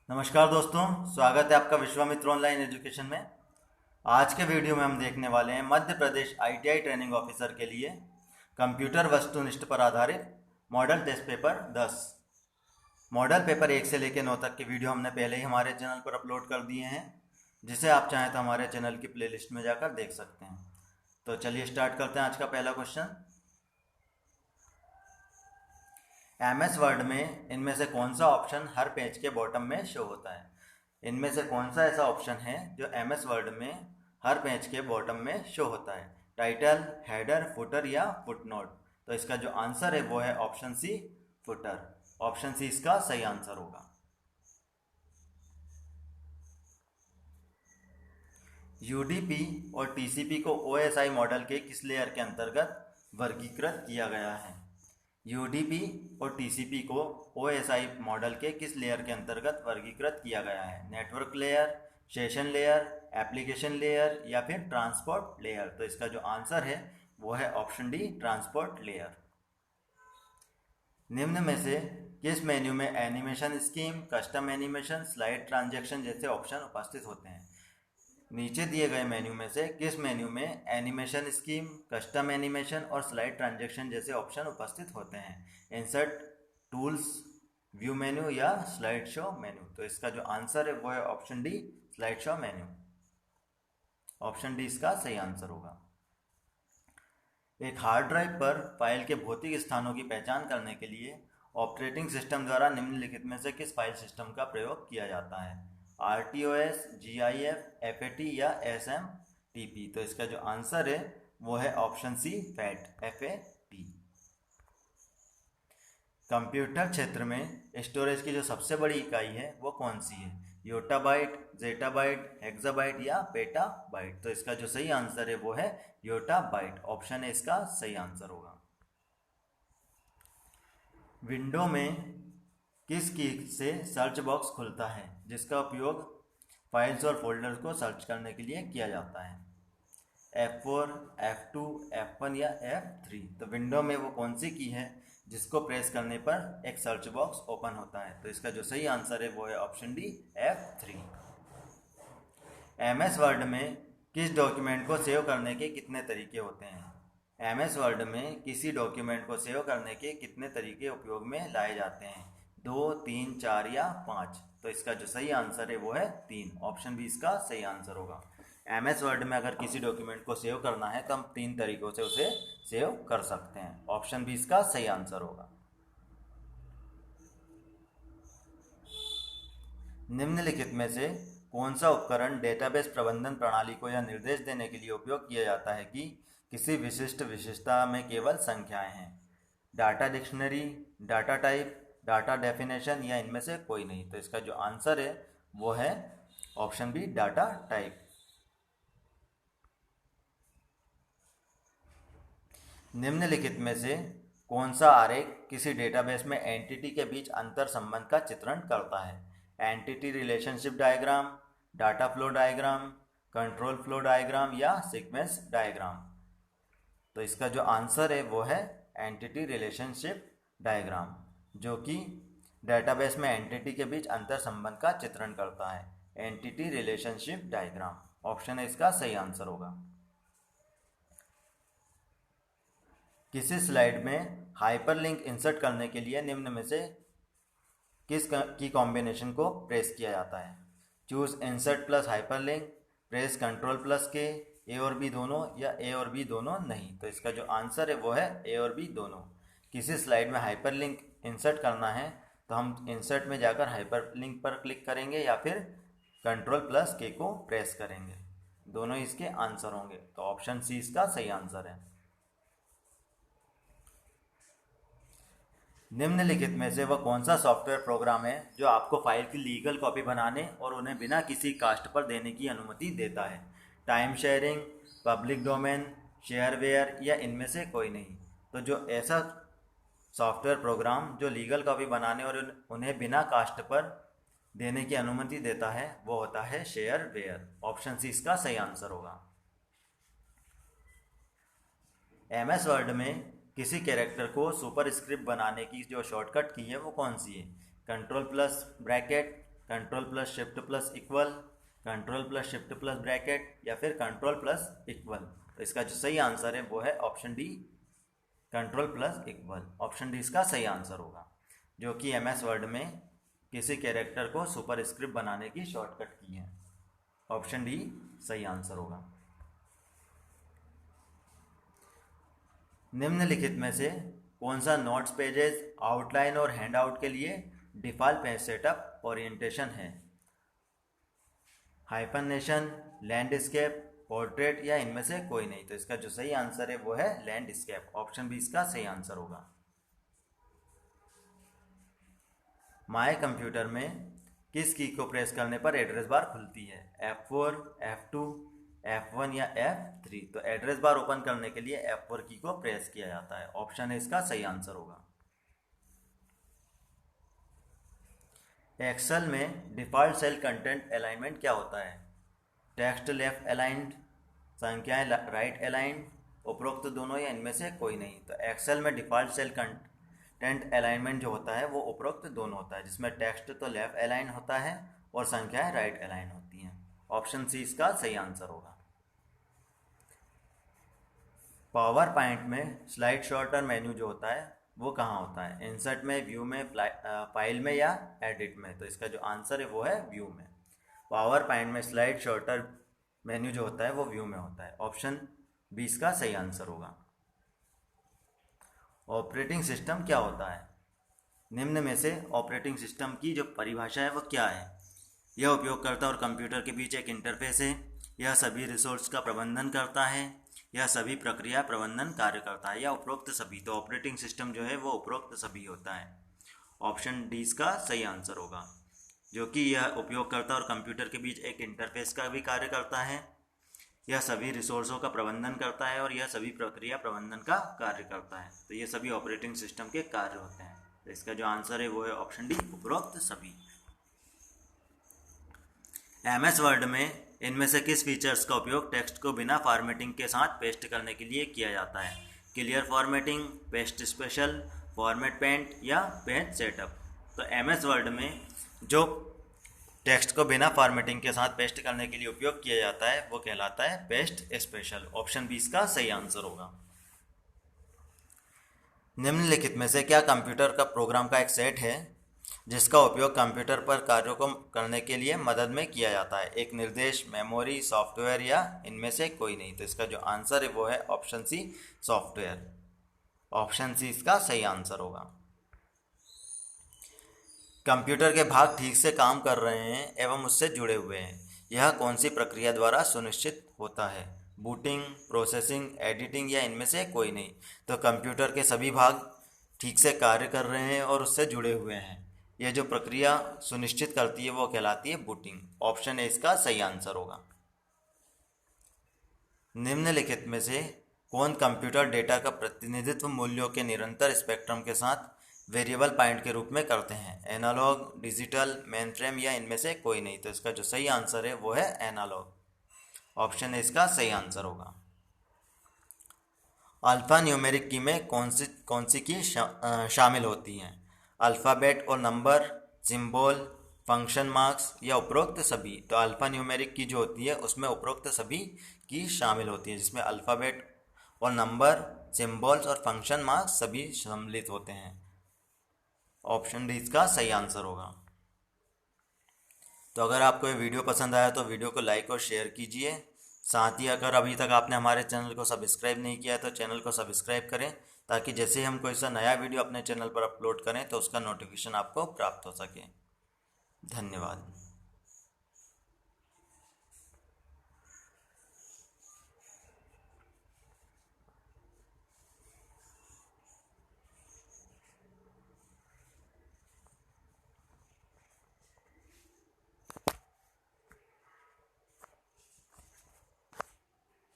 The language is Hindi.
नमस्कार दोस्तों, स्वागत है आपका विश्वामित्र ऑनलाइन एजुकेशन में। आज के वीडियो में हम देखने वाले हैं Madhya Pradesh ITI training officer के लिए कंप्यूटर वस्तुनिष्ठ पर आधारित model test paper 10। Model paper 1 से लेकर 9 तक के वीडियो हमने पहले ही हमारे चैनल पर अपलोड कर दिए हैं, जिसे आप चाहें तो हमारे चैनल की प्लेलिस्ट में जाकर देख सकते हैं। तो चलिए स्टार्ट करते हैं आज का पहला क्वेश्चन। एमएस वर्ड में इनमें से कौन सा ऑप्शन हर पेज के बॉटम में शो होता है? इनमें से कौन सा ऐसा ऑप्शन है जो एमएस वर्ड में हर पेज के बॉटम में शो होता है? टाइटल, हेडर, फुटर या फुटनोट? तो इसका जो आंसर है वो है option C, footer. Option C इसका सही आंसर होगा। यूडीपी और टीसीपी को ओएसआई मॉडल के किस लेयर के अंतर्गत वर्गीकृत किया गया है? यूडीपी और टीसीपी को ओएसआई मॉडल के किस लेयर के अंतर्गत वर्गीकृत किया गया है? Network layer, session layer, application layer या फिर ट्रांसपोर्ट लेयर? तो इसका जो आंसर है वो है ऑप्शन डी, ट्रांसपोर्ट लेयर। निम्न में से किस मेन्यू में animation scheme, custom animation, slide transaction जैसे ऑप्शन उपस्थित होते हैं? नीचे दिए गए मेन्यू में से किस मेन्यू में एनिमेशन स्कीम, कस्टम एनिमेशन और स्लाइड ट्रांजैक्शन जैसे ऑप्शन उपस्थित होते हैं? इंसर्ट टूल्स, व्यू मेन्यू या स्लाइड शो मेन्यू? तो इसका जो आंसर है वो है option D, slide show menu. Option D इसका सही आंसर होगा। एक हार्ड ड्राइव पर फाइल के भौतिक स्थानों की पहचान करने के लिए ऑपरेटिंग सिस्टम द्वारा निम्नलिखित में से किस फाइल सिस्टम का प्रयोग किया जाता है? RTOS, GIF, FAT या SMTP? तो इसका जो आंसर है वो है ऑप्शन सी, FAT। कंप्यूटर क्षेत्र में स्टोरेज की जो सबसे बड़ी इकाई है वो कौन सी है? योटाबाइट, जेटाबाइट, हेक्साबाइट या पेटाबाइट? तो इसका जो सही आंसर है वो है योटाबाइट। ऑप्शन है इसका सही आंसर होगा। विंडो में किस की से सर्च बॉक्स खुलता है जिसका उपयोग फाइल्स और फोल्डर्स को सर्च करने के लिए किया जाता है? F4, F2, F1 या F3? तो विंडो में वो कौन सी की है जिसको प्रेस करने पर एक सर्च बॉक्स ओपन होता है? तो इसका जो सही आंसर है वो है option D, F3। MS Word में किस डॉक्यूमेंट को सेव करने के कितने तरीके होते हैं? एमएस वर्ड में किसी डॉक्यूमेंट को सेव करने के कितने तरीके उपयोग में लाए जाते हैं? 2, 3, 4 या 5? तो इसका जो सही आंसर है वो है 3। ऑप्शन बी इसका सही आंसर होगा। एमएस वर्ड में अगर किसी डॉक्यूमेंट को सेव करना है तो हम 3 तरीकों से उसे सेव कर सकते हैं। ऑप्शन बी इसका सही आंसर होगा। निम्नलिखित में से कौन सा उपकरण डेटाबेस प्रबंधन प्रणाली को यह निर्देश देने के लिए उपयोग किया जाता है कि किसी विशिष्ट विशेषता में केवल संख्याएं हैं? Data dictionary, data type, data definition या इनमें से कोई नहीं? तो इसका जो आंसर है वो है ऑप्शन बी, डाटा टाइप। निम्नलिखित में से कौन सा आरेख किसी डेटाबेस में एंटिटी के बीच अंतर संबंध का चित्रण करता है? Entity relationship diagram, data flow diagram, control flow diagram या सीक्वेंस डायग्राम? तो इसका जो आंसर है वो है एंटिटी रिलेशनशिप डायग्राम, जो कि डेटाबेस में एंटिटी के बीच अंतर संबंध का चित्रण करता है। एंटिटी रिलेशनशिप डायग्राम ऑप्शन है इसका सही आंसर होगा। किसी स्लाइड में हाइपरलिंक इंसर्ट करने के लिए निम्न में से किस की कॉम्बिनेशन को प्रेस किया जाता है? Choose insert plus hyperlink, press control plus के, ए और बी दोनों या ए और बी दोनों नहीं? तो इसका जो आंसर है वो है ए और बी दोनों। किसी स्लाइड में हाइपरलिंक इंसर्ट करना है तो हम इंसर्ट में जाकर हाइपरलिंक पर क्लिक करेंगे या फिर कंट्रोल प्लस के को प्रेस करेंगे। दोनों इसके आंसर होंगे। तो ऑप्शन सी इसका सही आंसर है। निम्नलिखित में से वह कौन सा सॉफ्टवेयर प्रोग्राम है जो आपको फाइल की लीगल कॉपी बनाने और उन्हें बिना किसी कास्ट पर देने की अनुमति देता है? Time sharing, public domain, shareware या इनमें से कोई नहीं? तो जो ऐसा सॉफ्टवेयर प्रोग्राम जो लीगल कॉपी बनाने और उन्हें बिना कास्ट पर देने की अनुमति देता है वो होता है शेयरवेयर। ऑप्शन सी इसका सही आंसर होगा। एमएस वर्ड में किसी कैरेक्टर को सुपर स्क्रिप्ट बनाने की जो शॉर्टकट की है वो कौन सी है? Control plus bracket, control plus shift plus equal, control plus shift plus bracket, या फिर कंट्रोल प्लस इक्वल। तो इसका जो सही आंसर है वो है option D, control plus equal. Option D इसका सही आंसर होगा, जो कि एमएस वर्ड में किसी कैरेक्टर को सुपर स्क्रिप्ट बनाने की शॉर्टकट की है। ऑप्शन डी सही आंसर होगा। निम्नलिखित में से कौन सा नोट्स पेजेस, आउटलाइन और हैंडआउट के लिए डिफ़ॉल्ट पेज सेटअप ओरिएंटेशन है? हाइपरनेशन, लैंडस्केप, पोर्ट्रेट, या इनमें से कोई नहीं। तो इसका जो सही आंसर है वो है लैंडस्केप। ऑप्शन बी इसका सही आंसर होगा। माय कंप्यूटर में किस की को प्रेस करने पर एड्रेस बार खुलती है? F4, F2, F1 या F3? तो एड्रेस बार ओपन करने के लिए F4 की को प्रेस किया जाता है। ऑप्शन है इसका सही आंसर होगा। एक्सेल में डिफ़ॉल्ट सेल कंटेंट अलाइनमेंट क्या होता है? टेक्स्ट लेफ्ट अलाइंड, संख्याएं राइट अलाइंड, उपरोक्त दोनों, या इनमें से कोई नहीं। तो एक्सेल में डिफ़ॉल्ट सेल कंटेंट अलाइनमेंट जो होता है वो उपरोक्त दोनों होता है, जिसमें टेक्स्ट तो लेफ्ट अलाइन होता है और संख्याएं राइट अलाइन होती हैं। ऑप्शन सी इसका सही आंसर होगा। पावर पॉइंट में स्लाइड शॉर्टर मेन्यू जो होता है वो कहाँ होता है? इंसर्ट में, व्यू में, फाइल में, या एडिट में? तो इसका जो आंसर है वो है व्यू में। पावर पॉइंट में स्लाइड शॉर्टर मेन्यू जो होता है वो व्यू में होता है। ऑप्शन बी इसका सही आंसर होगा। ऑपरेटिंग सिस्टम क्या होता है? निम्न में से ऑपरेटिंग सिस्टम की जो परिभाषा है वो क्या है? यह उपयोगकर्ता और कंप्यूटर के बीच एक इंटरफेस है, यह सभी रिसोर्स का प्रबंधन करता है, यह सभी प्रक्रिया प्रबंधन कार्य करता है, या उपरोक्त सभी। तो ऑपरेटिंग सिस्टम जो है वो उपरोक्त सभी होता है। ऑप्शन डी इसका सही आंसर होगा, जो कि यह उपयोगकर्ता और कंप्यूटर के बीच एक इंटरफेस का भी कार्य करता है, यह सभी रिसोर्सों का प्रबंधन करता है, और यह सभी प्रक्रिया प्रबंधन का कार्य करता है। तो ये सभी ऑपरेटिंग सिस्टम के कार्य होते हैं। तो इसका जो आंसर है वो है ऑप्शन डी, उपरोक्त सभी। एमएस वर्ड में इनमें से किस फीचर्स का उपयोग टेक्स्ट को बिना फॉर्मेटिंग के साथ पेस्ट करने के लिए किया जाता है? Clear formatting, paste special, format paint, या पेज सेटअप? तो एमएस वर्ड में जो टेक्स्ट को बिना फॉर्मेटिंग के साथ पेस्ट करने के लिए उपयोग किया जाता है वो कहलाता है पेस्ट स्पेशल। ऑप्शन बी इसका सही आंसर होगा। निम्नलिखित में से क्या कंप्यूटर का प्रोग्राम का एक सेट है जिसका उपयोग कंप्यूटर पर कार्यों को करने के लिए मदद में किया जाता है? एक निर्देश, मेमोरी, सॉफ्टवेयर, या इनमें से कोई नहीं। तो इसका जो आंसर है वो है option C, software. Option C इसका सही आंसर होगा। कंप्यूटर के भाग ठीक से काम कर रहे हैं एवं उससे जुड़े हुए हैं, यह कौन सी प्रक्रिया द्वारा सुनिश्चित होता है? बूटिंग, प्रोसेसिंग, एडिटिंग, या इनमें से कोई नहीं। तो कंप्यूटर के सभी भाग ठीक से कार्य कर रहे हैं और उससे जुड़े हुए हैं, यह जो प्रक्रिया सुनिश्चित करती है वो कहलाती है बूटिंग। ऑप्शन ए इसका सही आंसर होगा। निम्नलिखित में से कौन कंप्यूटर डेटा का प्रतिनिधित्व मूल्यों के निरंतर स्पेक्ट्रम के साथ वेरिएबल पॉइंट के रूप में करते हैं? एनालॉग, डिजिटल, मेनफ्रेम, या इनमें से कोई नहीं। तो इसका जो सही आंसर है वो है एनालॉग। ऑप्शन ए इसका सही आंसर होगा। अल्फा न्यूमेरिक की में कौन सी की शामिल होती हैं? अल्फ़ाबेट और नंबर, सिंबल, फंक्शन मार्क्स, या उपरोक्त सभी? तो अल्फ़ा न्यूमेरिक की जो होती है उसमें उपरोक्त सभी की शामिल होती है, जिसमें अल्फ़ाबेट और नंबर, सिंबल्स और फंक्शन मार्क्स सभी सम्मिलित होते हैं। ऑप्शन डी इसका सही आंसर होगा। तो अगर आपको ये वीडियो पसंद आया तो वीडियो को लाइक और शेयर कीजिए। साथ ही अगर अभी तक आपने हमारे चैनल को सब्सक्राइब नहीं किया तो चैनल को सब्सक्राइब करें, ताकि जैसे ही हम कोई सा नया वीडियो अपने चैनल पर अपलोड करें तो उसका नोटिफिकेशन आपको प्राप्त हो सके। धन्यवाद।